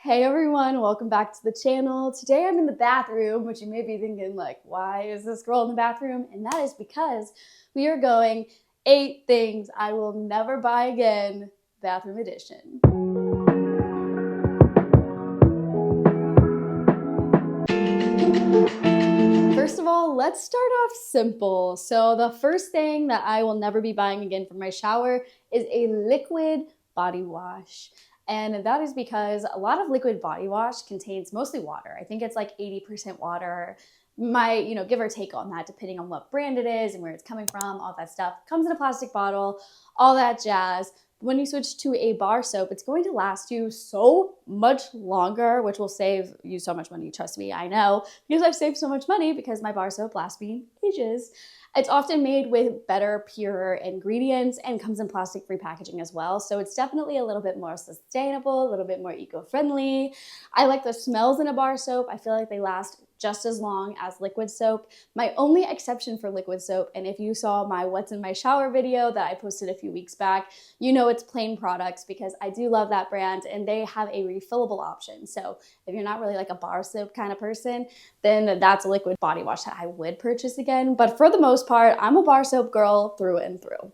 Hey everyone, welcome back to the channel. Today I'm in the bathroom, which you may be thinking like, why is this girl in the bathroom? And that is because we are going 8 things I will never buy again, bathroom edition. First of all, let's start off simple. So the first thing that I will never be buying again for my shower is a liquid body wash. And that is because a lot of liquid body wash contains mostly water. I think it's like 80% water. Give or take on that, depending on what brand it is and where it's coming from, all that stuff. Comes in a plastic bottle, all that jazz. When you switch to a bar soap, it's going to last you so much longer, which will save you so much money. Trust me, I know, because I've saved so much money because my bar soap lasts me ages. It's often made with better, purer ingredients and comes in plastic-free packaging as well. So it's definitely a little bit more sustainable, a little bit more eco-friendly. I like the smells in a bar soap. I feel like they last just as long as liquid soap. My only exception for liquid soap, and if you saw my What's in My Shower video that I posted a few weeks back, you know it's Plain Products because I do love that brand and they have a refillable option. So if you're not really like a bar soap kind of person, then that's a liquid body wash that I would purchase again. But for the most part, I'm a bar soap girl through and through.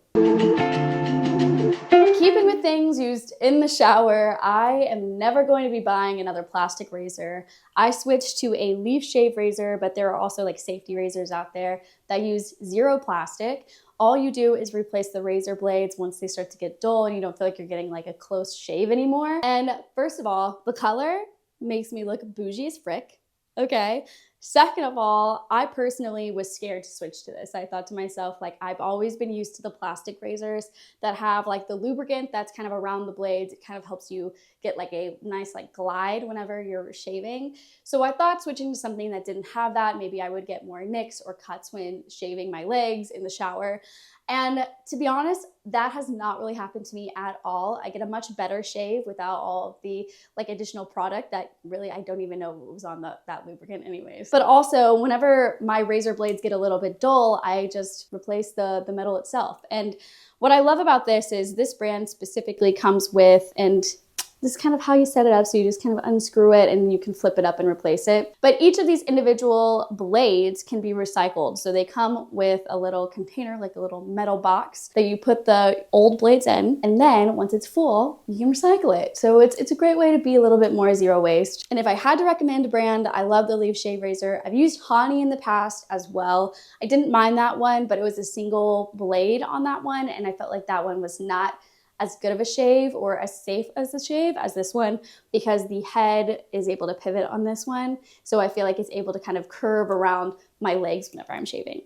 Keeping with things used in the shower, I am never going to be buying another plastic razor. I switched to a leaf shave razor, but there are also like safety razors out there that use zero plastic. All you do is replace the razor blades once they start to get dull and you don't feel like you're getting like a close shave anymore. And first of all, the color makes me look bougie as frick, okay? Second of all, I personally was scared to switch to this. I thought to myself, like, I've always been used to the plastic razors that have like the lubricant that's kind of around the blades. It kind of helps you get like a nice like glide whenever you're shaving. So I thought switching to something that didn't have that, maybe I would get more nicks or cuts when shaving my legs in the shower. And to be honest, that has not really happened to me at all. I get a much better shave without all of the like additional product that really I don't even know what was on that lubricant anyways. But also whenever my razor blades get a little bit dull, I just replace the metal itself. And what I love about this is this brand specifically comes with, and this is kind of how you set it up. So you just kind of unscrew it and you can flip it up and replace it. But each of these individual blades can be recycled. So they come with a little container, like a little metal box that you put the old blades in. And then once it's full, you can recycle it. So it's a great way to be a little bit more zero waste. And if I had to recommend a brand, I love the Leaf Shave Razor. I've used Hani in the past as well. I didn't mind that one, but it was a single blade on that one. And I felt like that one was not as good of a shave or as safe as a shave as this one because the head is able to pivot on this one. So I feel like it's able to kind of curve around my legs whenever I'm shaving.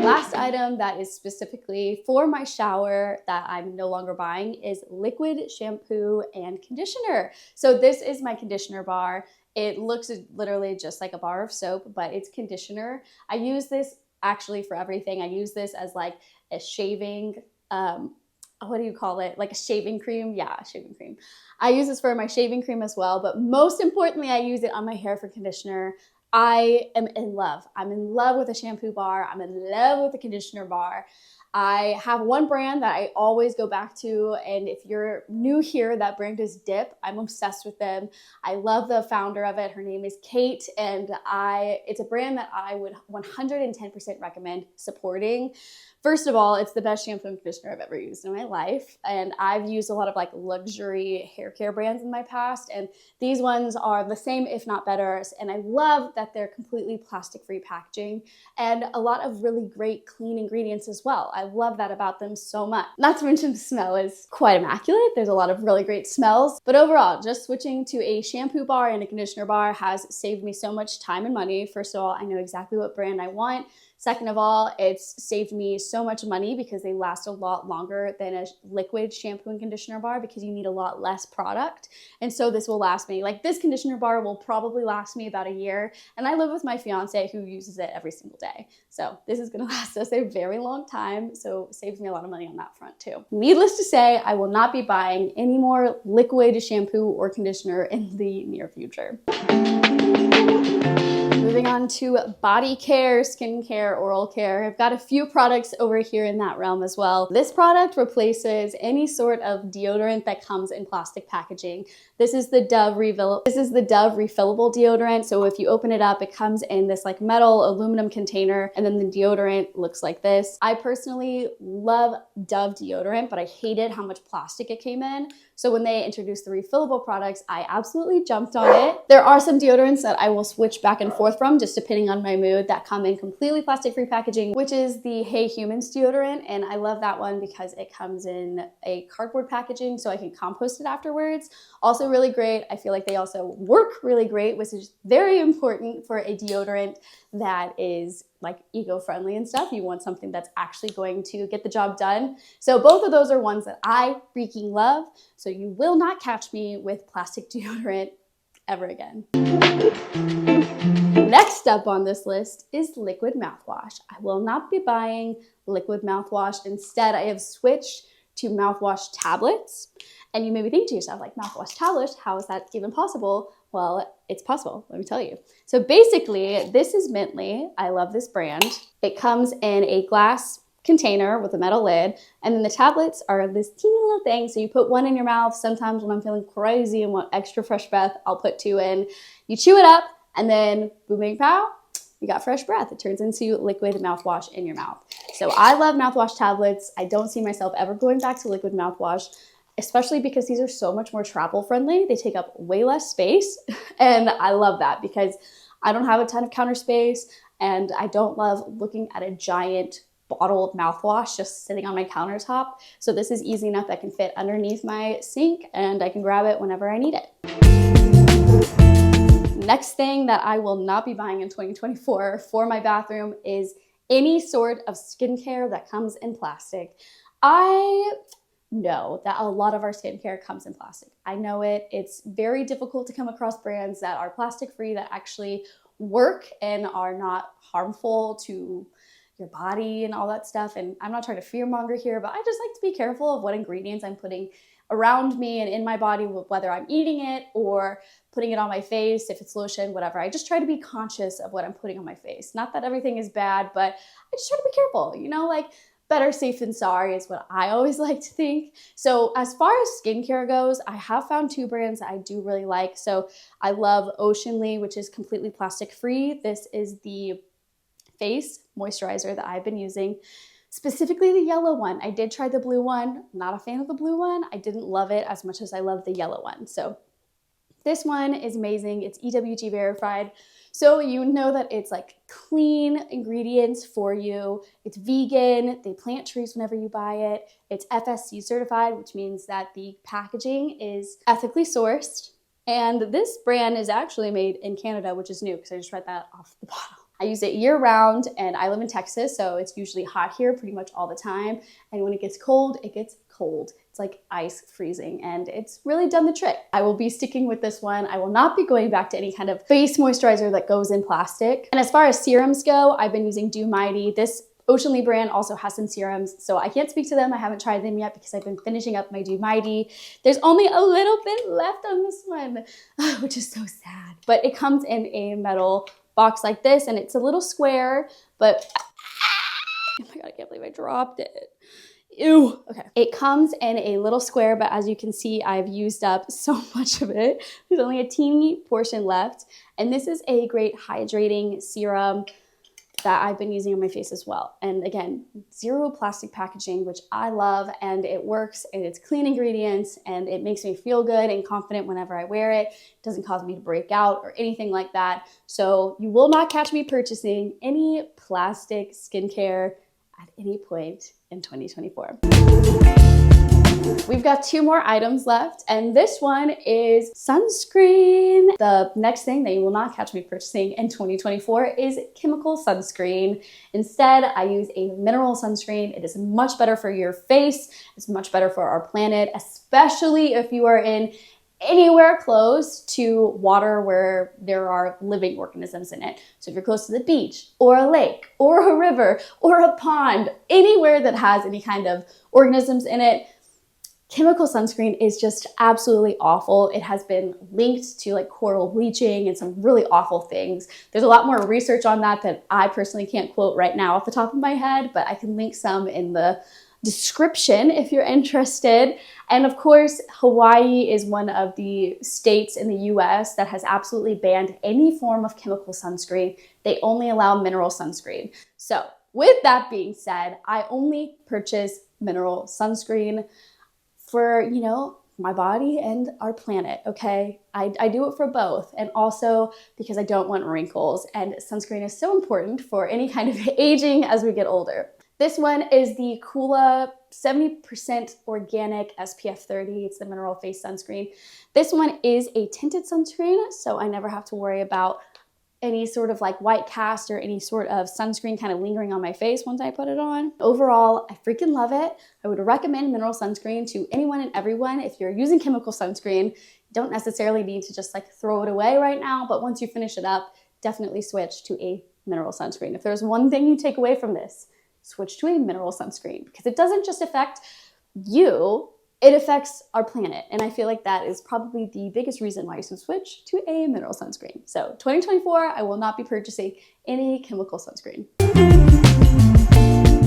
Last item that is specifically for my shower that I'm no longer buying is liquid shampoo and conditioner. So this is my conditioner bar. It looks literally just like a bar of soap, but it's conditioner. I use this actually for everything. I use this as like a shaving what do you call it? Like a shaving cream? Yeah, shaving cream. I use this for my shaving cream as well, but most importantly, I use it on my hair for conditioner. I am in love. I'm in love with a shampoo bar. I'm in love with a conditioner bar. I have one brand that I always go back to, and if you're new here, that brand is Dip. I'm obsessed with them. I love the founder of it. Her name is Kate, and it's a brand that I would 110% recommend supporting. First of all, it's the best shampoo and conditioner I've ever used in my life, and I've used a lot of like luxury hair care brands in my past, and these ones are the same, if not better, and I love that they're completely plastic-free packaging and a lot of really great clean ingredients as well. I love that about them so much. Not to mention the smell is quite immaculate. There's a lot of really great smells, but overall, just switching to a shampoo bar and a conditioner bar has saved me so much time and money. First of all, I know exactly what brand I want. Second of all, it's saved me so much money because they last a lot longer than a liquid shampoo and conditioner bar because you need a lot less product. And so this will last me, like this conditioner bar will probably last me about a year. And I live with my fiance who uses it every single day. So this is gonna last us a very long time. So it saves me a lot of money on that front too. Needless to say, I will not be buying any more liquid shampoo or conditioner in the near future. Moving on to body care, skincare, skincare, oral care. I've got a few products over here in that realm as well. This product replaces any sort of deodorant that comes in plastic packaging. This is the Dove refillable deodorant. So if you open it up, it comes in this like metal aluminum container, and then the deodorant looks like this. I personally love Dove deodorant, but I hated how much plastic it came in. So when they introduced the refillable products, I absolutely jumped on it. There are some deodorants that I will switch back and forth from, just depending on my mood, that come in completely plastic-free packaging, which is the Hey Humans deodorant. And I love that one because it comes in a cardboard packaging so I can compost it afterwards. Also really great. I feel like they also work really great, which is very important for a deodorant that is like eco-friendly and stuff. You want something that's actually going to get the job done. So both of those are ones that I freaking love. So you will not catch me with plastic deodorant ever again. Next up on this list is liquid mouthwash. I will not be buying liquid mouthwash. Instead, I have switched to mouthwash tablets. And you may be thinking to yourself, like, mouthwash tablets, how is that even possible? Well, it's possible, let me tell you. So basically, this is Mintly. I love this brand. It comes in a glass container with a metal lid, and then the tablets are this teeny little thing. So you put one in your mouth. Sometimes when I'm feeling crazy and want extra fresh breath, I'll put two in. You chew it up, and then boom, bang, pow, you got fresh breath. It turns into liquid mouthwash in your mouth. So I love mouthwash tablets. I don't see myself ever going back to liquid mouthwash, especially because these are so much more travel friendly. They take up way less space. And I love that because I don't have a ton of counter space, and I don't love looking at a giant bottle of mouthwash just sitting on my countertop. So this is easy enough that can fit underneath my sink, and I can grab it whenever I need it. Next thing that I will not be buying in 2024 for my bathroom is any sort of skincare that comes in plastic. I know that a lot of our skincare comes in plastic. I know it. It's very difficult to come across brands that are plastic-free that actually work and are not harmful to your body and all that stuff. And I'm not trying to fearmonger here, but I just like to be careful of what ingredients I'm putting around me and in my body, whether I'm eating it or putting it on my face, if it's lotion, whatever. I just try to be conscious of what I'm putting on my face. Not that everything is bad, but I just try to be careful, you know, like better safe than sorry is what I always like to think. So as far as skincare goes, I have found two brands that I do really like. So I love Oceanly, which is completely plastic free. This is the face moisturizer that I've been using. Specifically the yellow one. I did try the blue one. Not a fan of the blue one. I didn't love it as much as I love the yellow one. So this one is amazing. It's EWG verified. So you know that it's like clean ingredients for you. It's vegan. They plant trees whenever you buy it. It's FSC certified, which means that the packaging is ethically sourced. And this brand is actually made in Canada, which is new because I just read that off the bottle. I use it year round, and I live in Texas, so it's usually hot here pretty much all the time. And when it gets cold, it gets cold. It's like ice freezing, and it's really done the trick. I will be sticking with this one. I will not be going back to any kind of face moisturizer that goes in plastic. And as far as serums go, I've been using Do Mighty. This Oceanly brand also has some serums, so I can't speak to them. I haven't tried them yet because I've been finishing up my Do Mighty. There's only a little bit left on this one, which is so sad. But it comes in a metal box like this, and it's a little square, but oh my God, I can't believe I dropped it. Ew. Okay. It comes in a little square, but as you can see, I've used up so much of it. There's only a teeny portion left. And this is a great hydrating serum that I've been using on my face as well. And again, zero plastic packaging, which I love, and it works, and it's clean ingredients, and it makes me feel good and confident whenever I wear it. It doesn't cause me to break out or anything like that. So you will not catch me purchasing any plastic skincare at any point in 2024. We've got two more items left, and this one is sunscreen. The next thing that you will not catch me purchasing in 2024 is chemical sunscreen. Instead, I use a mineral sunscreen. It is much better for your face. It's much better for our planet, especially if you are in anywhere close to water where there are living organisms in it. So if you're close to the beach or a lake or a river or a pond, anywhere that has any kind of organisms in it, chemical sunscreen is just absolutely awful. It has been linked to like coral bleaching and some really awful things. There's a lot more research on that I personally can't quote right now off the top of my head, but I can link some in the description if you're interested. And of course, Hawaii is one of the states in the US that has absolutely banned any form of chemical sunscreen. They only allow mineral sunscreen. So with that being said, I only purchase mineral sunscreen for, you know, my body and our planet, okay? I do it for both, and also because I don't want wrinkles, and sunscreen is so important for any kind of aging as we get older. This one is the Kula 70% organic SPF 30. It's the mineral face sunscreen. This one is a tinted sunscreen, so I never have to worry about any sort of like white cast or any sort of sunscreen kind of lingering on my face once I put it on. Overall, I freaking love it. I would recommend mineral sunscreen to anyone and everyone. If you're using chemical sunscreen, you don't necessarily need to just like throw it away right now, but once you finish it up, definitely switch to a mineral sunscreen. If there's one thing you take away from this, switch to a mineral sunscreen, because it doesn't just affect you, it affects our planet. And I feel like that is probably the biggest reason why you should switch to a mineral sunscreen. So 2024, I will not be purchasing any chemical sunscreen.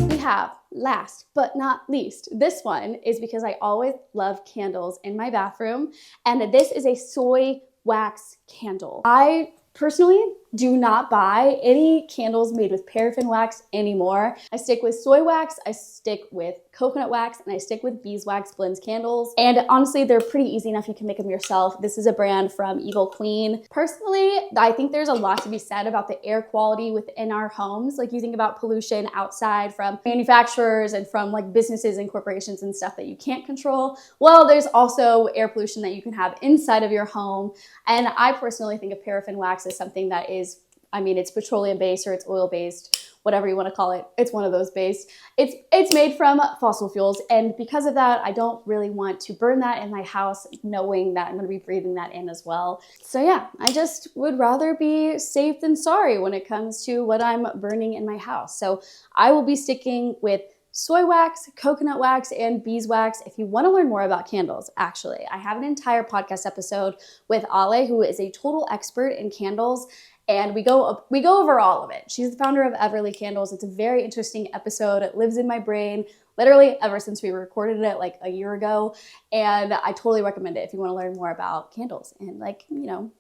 We have, last but not least, this one is because I always love candles in my bathroom. And this is a soy wax candle. I personally do not buy any candles made with paraffin wax anymore. I stick with soy wax, I stick with coconut wax, and I stick with beeswax blends candles. And honestly, they're pretty easy enough. You can make them yourself. This is a brand from Evil Queen. Personally, I think there's a lot to be said about the air quality within our homes. Like, you think about pollution outside from manufacturers and from like businesses and corporations and stuff that you can't control. Well, there's also air pollution that you can have inside of your home. And I personally think of paraffin wax as something that is, I mean, it's petroleum based or it's oil based, whatever you want to call it. It's one of those based. It's made from fossil fuels. And because of that, I don't really want to burn that in my house, knowing that I'm going to be breathing that in as well. So yeah, I just would rather be safe than sorry when it comes to what I'm burning in my house. So I will be sticking with soy wax, coconut wax, and beeswax. If you want to learn more about candles, actually, I have an entire podcast episode with Ale, who is a total expert in candles, and we go over all of it. She's the founder of Everly Candles. It's a very interesting episode. It lives in my brain literally ever since we recorded it like a year ago, and I totally recommend it if you want to learn more about candles and, like, you know,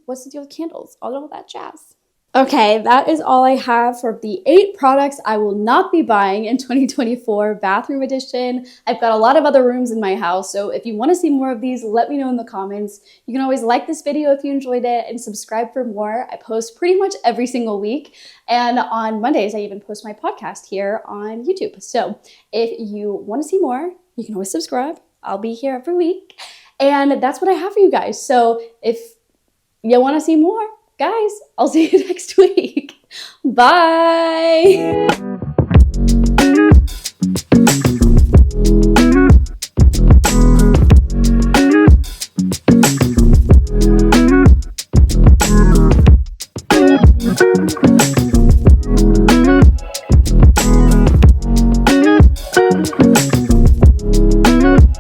what's the deal with candles, all of that jazz. Okay, that is all I have for the 8 products I will not be buying in 2024 bathroom edition. I've got a lot of other rooms in my house, so if you want to see more of these, let me know in the comments. You can always like this video if you enjoyed it and subscribe for more. I post pretty much every single week, and on Mondays I even post my podcast here on YouTube. So if you want to see more, you can always subscribe. I'll be here every week, and that's what I have for you guys. So if you want to see more, guys, I'll see you next week. Bye.